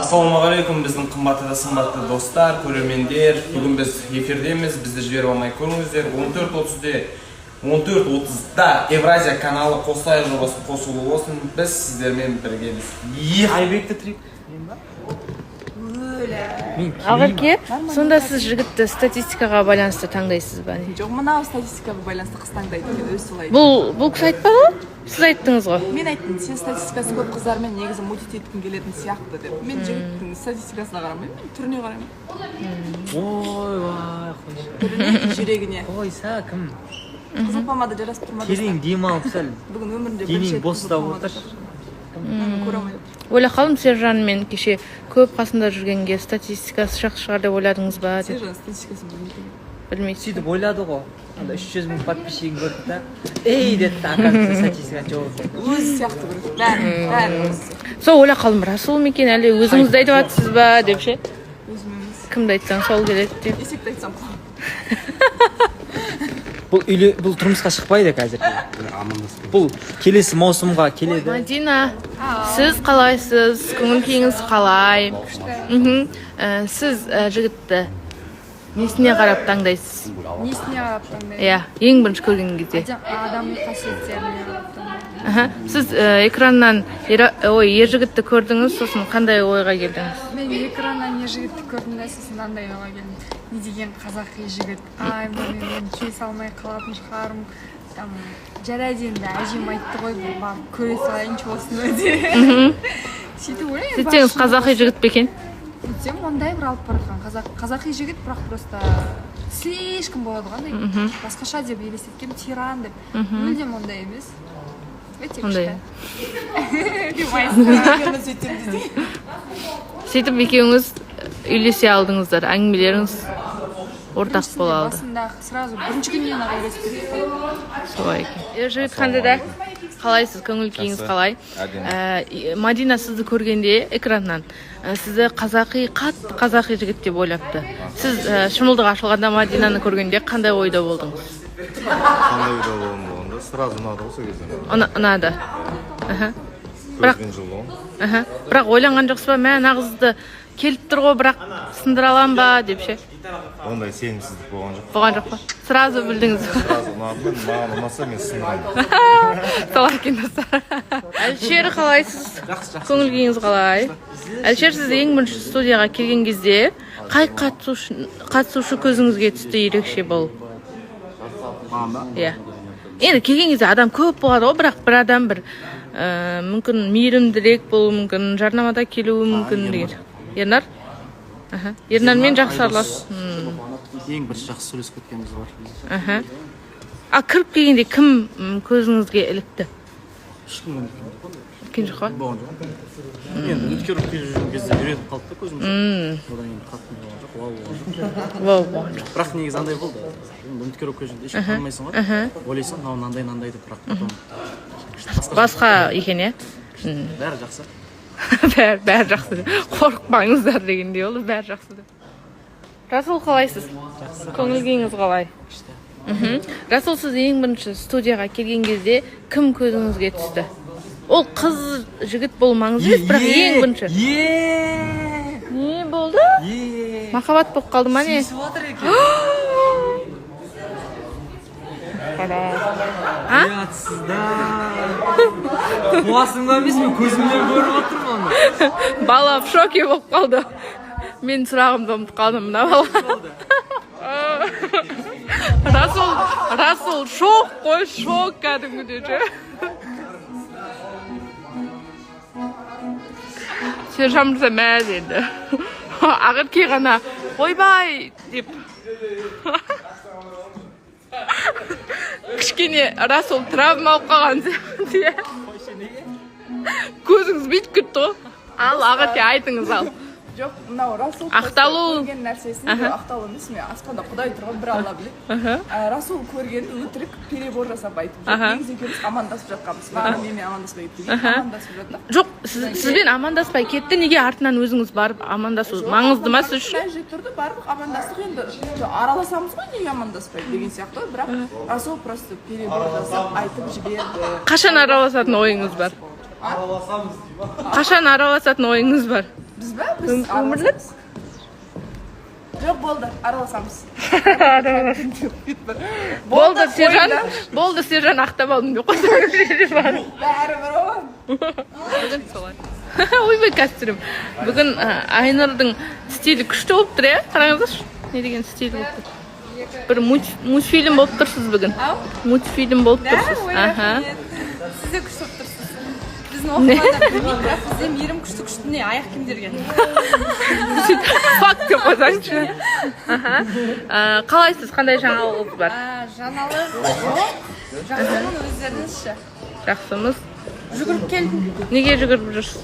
Ассалаумағалейкум, біздің қымбатты да сымбатты достар, көрермендер. Бүгін біз эфирдеміз, бізді жіберіп алмай көріңіздер. 14:30-да Евразия каналы Қостанай жобасы қосылу болсын. Біз сіздермен біргеміз. Айбекті трик. Ағырке, сонда сіз жігітті статистикаға байланысты таңдайсыз ба? Жоқ, мынау статистикаға байланысты қыз таңдайды, мен өз солай. Бұл кісі айтпады ғой? Сіз айттыңыз ғой. Мен айттым, сен статистикасы көп қыздармен негізі мутит еткің келетін сияқты деп. Мен жігіттің статистикасына қарамаймын, мен түріне қараймын. Ой, вай, қойшы. Түріне, жүрегіне. Қойса, кім? Қызыл помада жарасып тұрмады. Керең дем алып сәл. Бүгін өмірінде Денең бостап отыр. Көре алмайды. Ойлап қалдым, Сержанмен кеше көп қасында жүргенге статистикасы жақсы шығар деп ойладыңыз ба? Сержан статистикасын Білмейсіз. Сөйтіп ойлады ғой. 300 мың подписчигін көрді да. Ей, деді, академия статистиканы жауап. өзі сияқты көреді. Бәрі өзі. Сол ойлап қалдым, Расул ма екен, әлі өзіңізді айтып жатсыз ба деп ше? Өзім емес. Кімді айтсаң сол келеді деп. Есекті айтсам қалам. Бұл тұрмысқа шықпайды қазір. Бұл келесі маусымға келеді. Мадина, сіз қалайсыз? Көңіл күйіңіз қалай? Сіз жігітті несіне қарап таңдайсыз? Несіне қарап таңдайсыз? Иә, ең бірінші көрген кезде. Адамның қасиеттеріне қарап таңдайсыз. Сіз экраннан ер жігітті көрдіңіз, сосын қандай ойға келдіңіз? Мен экраннан ер жігітті көрдім де сосын андай ойға келдім. Не деген қазақи жігіт. Ай, мен келісе алмай қалатын шығармын. Жарайды енді әжем айтты ғой, барып көре салайыншы осыны деп. Сөйтіп ойлаймын. Сөйтсеңіз қазақи жігіт пе екен? Сөйтсем ондай бір алып баратқан қазақи жігіт, бірақ просто слишком болады ғой, басқаша деп елестеткен, тиран деп. Мүлдем ондай емес. Өте күшті. Сөйтіп екеуіңіз үйлесе алдыңыздар, әңгімелеріңіз ортақ бола алды. Басында сразу бірінші күннен ақ үйлестік. Солай екен. Жігіт қандай да? Қалайсыз, көңіл күйіңіз қалай? Мадина сізді көргенде экраннан сізді қатты қазақи жігіт деп ойлапты. Сіз шымылдық ашылғанда Мадинаны көргенде қандай ойда болдыңыз? Қандай ойда болдым? Сразу ұнады осы кезде. Ұнады. Көзбен жылу. Бірақ ойланған жоқсыз ба? Мә, нағызды келіп тұр ғой, бірақ сындыра алам ба деп ше? Ондай сенімсіздік болған жоқ. Болған жоқ па? Сразу білдіңіз. Сразу ұнады, маған ұнаса мен сындырамын. Солай екен достар. Әлшер қалайсыз? Көңіл күйіңіз қалай? Әлшер, сіз ең бірінші студияға келген кезде қай қатысушы көзіңізге түсті ерекше болып? Иә. Енді келген кезде адам көп болады ғой, бірақ бір адам мүмкін мейірімдірек болуы мүмкін, жарнамада келуі мүмкін деген. Ернар? Ернармен жақсы араласыз. Ең бірінші жақсы сөйлесіп кеткеніміз бар. Кіріп келгенде кім көзіңізге ілікті? Ешкім Кен жоқ па? болған жоқ. Енді үміткерлік келіп жүрген кезде үйретіп қалды да көзіміз. Одан кейін қатты болған жоқ, Вау болған жоқ. бірақ негізі андай болды. Үміткерлік келіп жүргенде ешкім танымайсың ғой. Ойлайсың, мынау мынандай деп, бірақ потом Басқа екен, иә? бәрі жақсы. Бәрі жақсы деп. Қорықпаңыздар дегендей болды, бәрі жақсы деп. Расул, қалайсыз? Көңіл күйіңіз қалай? Расул, сіз ең бірінші студияға келген кезде кім көзіңізге түсті? Ол қыз жігіт болмаңыз емес, бірақ ең бірінші. Не болды? Махаббат болып қалды ма не? Қуасың ба емес, мен көзіммен көріп отырмын оны. Бала в шоке болып қалды. Мен сұрағымды ұмытып қалдым, мына бала. Расул шок қой, шок кәдімгідей ше. Сержан мырза мәз енді. Ағырке ғана ойбай деп. Кішкене Расул травма алып қалған сияқты. Көзіңіз бүйтіп кетті ғой. Ал Ағырке айтыңыз ал. Жоқ, мынау Расул ақталу көрген нәрсесін, ақталу емес, мен аспанда Құдай тұрған бір Алла біледі. Расул көрген өтірік перебор жасап айтып жүр. Негізі екеуміз амандасып жатқанбыз. Маған менімен амандаспай кетті. Амандасып жатты. Жоқ, сізбен амандаспай кетті, неге артынан өзіңіз барып амандасу маңызды ма сіз үшін? Жек тұрды, барып амандастық енді. Араласамыз ғой, неге амандаспай деген сияқты, бірақ Расул просто перебор жасап айтып жіберді. Қашан араласатын ойыңыз бар? Қашан араласатын ойыңыз бар? Біз бе? Біз Өмірлік? Жоқ, болды, араласамыз. Болды, Сержан ақтап алдым деп қойсаңыз. Бәрібір оған. Бүгін солай. Ойбай кәстірім. Бүгін Айнұрдың стилі күшті болып тұр, қараңыздаршы. Не деген стиль болып тұр. Бір мультфильм болып тұрсыз бүгін. Мультфильм болып тұрсыз. Сіз де күшті болып тұрсыз. Біздің оқымада білмейді, бірақ бізде мейірім күшті не аяқ киімдерге. Факт деп қойсаңызшы. Қалайсыз, қандай жаңалығыңыз бар? Жаңалық жоқ. Жақсымын, өздеріңізші. Жақсымыз. Жүгіріп келдім. Неге жүгіріп жүрсіз?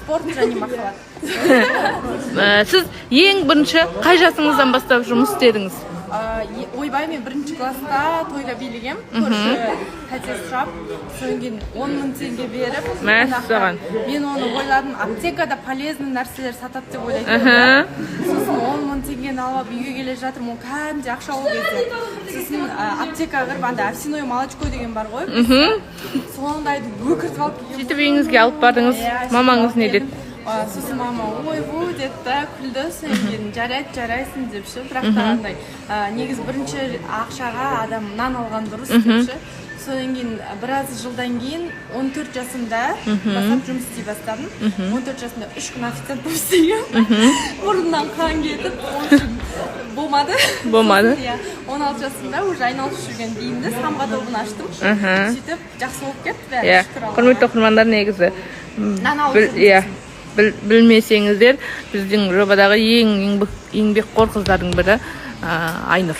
Спорт және махаббат. Сіз ең бірінші қай жасыңыздан бастап жұмыс істедіңіз? Ойбай, мен 1-ші класста тойда билегем. Көрші пәтер сұрап, содан кейін 10.000 теңге беріп, Мәссаған. мен оны ойладым, аптекада полезный нәрселер сатады деп ойлайтын. Сосын 10.000 теңгені алып үйге келе жатырмын, ол кәдімгідей ақша ол кезде. Сосын аптекаға кіріп, анда овсяное молочко деген бар ғой. Сондайды өкіртіп алып келгенмін. Сөйтіп үйіңізге алып бардыңыз, мамаңыз не деді? Сосын мама ой деді да, күлді, содан кейін жарайсың депші, бірақ та андай негізі бірінші ақшаға адам нан алған дұрыс депші. Содан кейін біраз жылдан кейін 14 жасымда бастап жұмыс істей бастадым. 14 жасымда 3 күн официант болып істегем. Мұрнымнан қан кетіп, болмады. 16 жасымда уже айналысып жүрген деймді, самға тобын аштым. Сөйтіп жақсы болып кетті бәрі. Құрметті оқырмандар, негізі білмесеңіздер, біздің жобадағы ең еңбекқор қыздардың бірі Айнұр.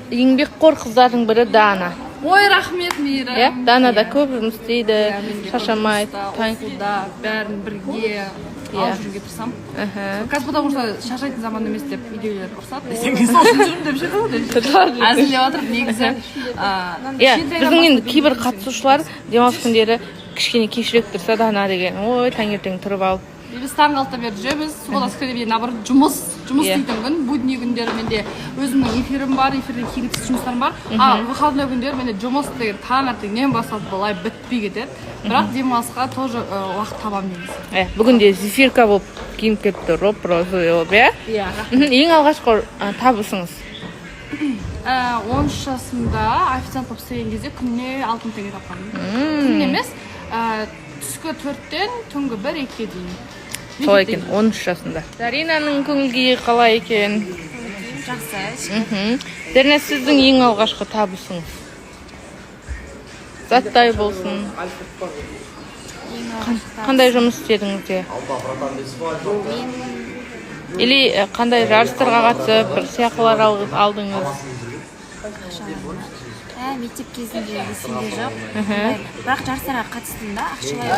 Еңбекқор қыздардың бірі Дана. Ой, рахмет, мейрам. Дана да көп жұмыс істейді, шаршамайды. Бәрін бірге алып жүруге тырысам. Қазір потому что шаршайтын заман емес деп үйдегілер ұрсады. Десең кейін сол үшін жүрмін деп жүрмін. Әзілдеп отырып негізі. Біздің енді кейбір қатысушылар демалыс күндері кішкене кешірек тұрса, Дана деген, ой, таңертең тұрып алып. Біз таңғы 6-та бері жүреміз, суға күнде наоборот жұмыс істейтін күн, будний күндері менде өзімнің эфирім бар, эфирде кегітсіз жұмыстарым бар. Выходной күндері менде жұмыс деген таңертеңнен бастап былай бітпей кетеді. Бірақ демалысқа тоже уақыт табамын негізі. Бүгінде зефирка болып киініп кетті, розовый болып, иә? Ең алғашқы табысыңыз? 13 жасымда официант болып істеген кезде күніне 6.000 теңге тапқанмын. Күн емес, түскі 4-тен түнгі 1-2-ге дейін. Солай екен, 13 жасында. Даринаның көңіл-күйі қалай екен? Жақсы. Дарина, сіздің ең алғашқы табысыңыз? Заттай болсын. Қандай жұмыс істедіңіз? Или қандай жарыстарға қатысып, бір сыйақылар алдыңыз? Мектеп кезінде есімде жоқ. Бірақ жарыстарға қатыстым да, ақшалай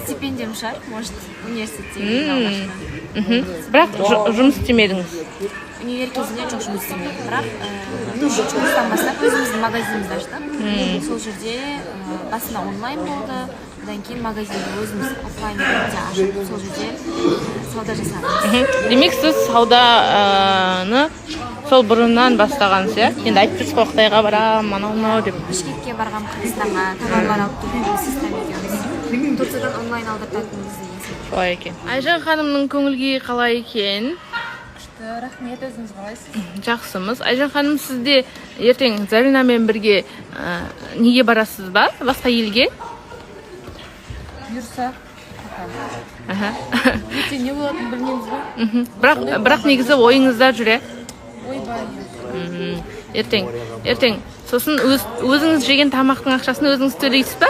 стипендиям шығар, может, университетте. Бірақ жұмыс істемедіңіз? Универ кезінде жоқ жұмыс істемедім. Бірақ жұмыстан бастап өзіміздің магазинімізді аштық. Сол жерде басында онлайн болды. Одан кейін магазинді өзіміз офлайн ретінде ашып, сол жерде сауда жасадық. Демек, сіз сауданы сол бұрыннан бастағансыз, иә? Енді айтып тұрсыз, Қытайға барам, анау деп. Бішкекке барғам, Қырғызстанға товарлар алып келдім, сестам екеуміз. Турциядан онлайн алдыртатынбыз деген сияқты. Солай екен. Айжан ханымның көңіл-күйі қалай екен? Рахмет, өзіңіз қалайсыз? Жақсымыз. Айжан ханым, сізде ертең Заринамен бірге неге барасыз ба? Басқа елге? Бұйырса. Ертең не болатынын білмейміз ба? Бірақ негізі ойыңызда жүре? Ойбай. Ертең. Сосын өзіңіз жеген тамақтың ақшасын өзіңіз төлейсіз ба?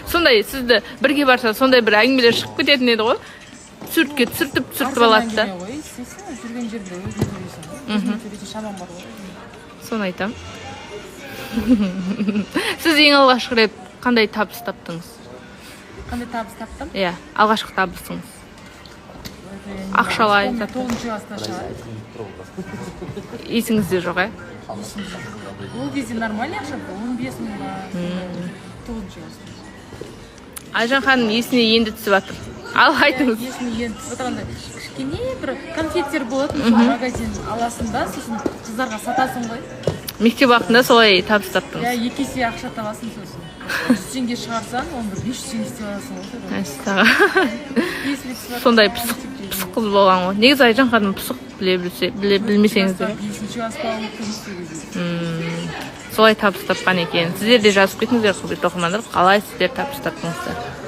Сондай, сізді бірге барса, сондай бір әңгімелер шығып кететін еді ғой? Сүртіп алады да. Жүрген жерде өзіне төлейсің шаман бар ғой. Соны айтам. Сіз ең алғашқы рет қандай табыс таптыңыз? Қандай табыс таптым? Иә, алғашқы табысыңыз. Ақшалай. 9-шы класста шығар. Есіңізде жоқ, Ол кезде нормальный ақша, 15 мың ба. 9-шы класста. Айжан ханым есіне енді түсіп жатыр. Ал айтыңыз. Есіне енді түсіп жатырғанда кішкене бір конфеттер болатын магазин аласың да, сосын қыздарға сатасың ғой. Мектеп уақытында солай табыс таптыңыз. 2 есе ақша табасың сосын. 100 теңге шығарсаң, онда 500 теңге істей аласың ғой. Мәссаған. Сондай пысық қыз болған ғой. Негізі Айжан ханым пысық білмесеңіздер. 5-ші класс баланы Солай табыс тапқан екен. Сіздер де жазып кетіңіздер, құрметті оқырмандар, қалай сіздер табыс таптыңыздар.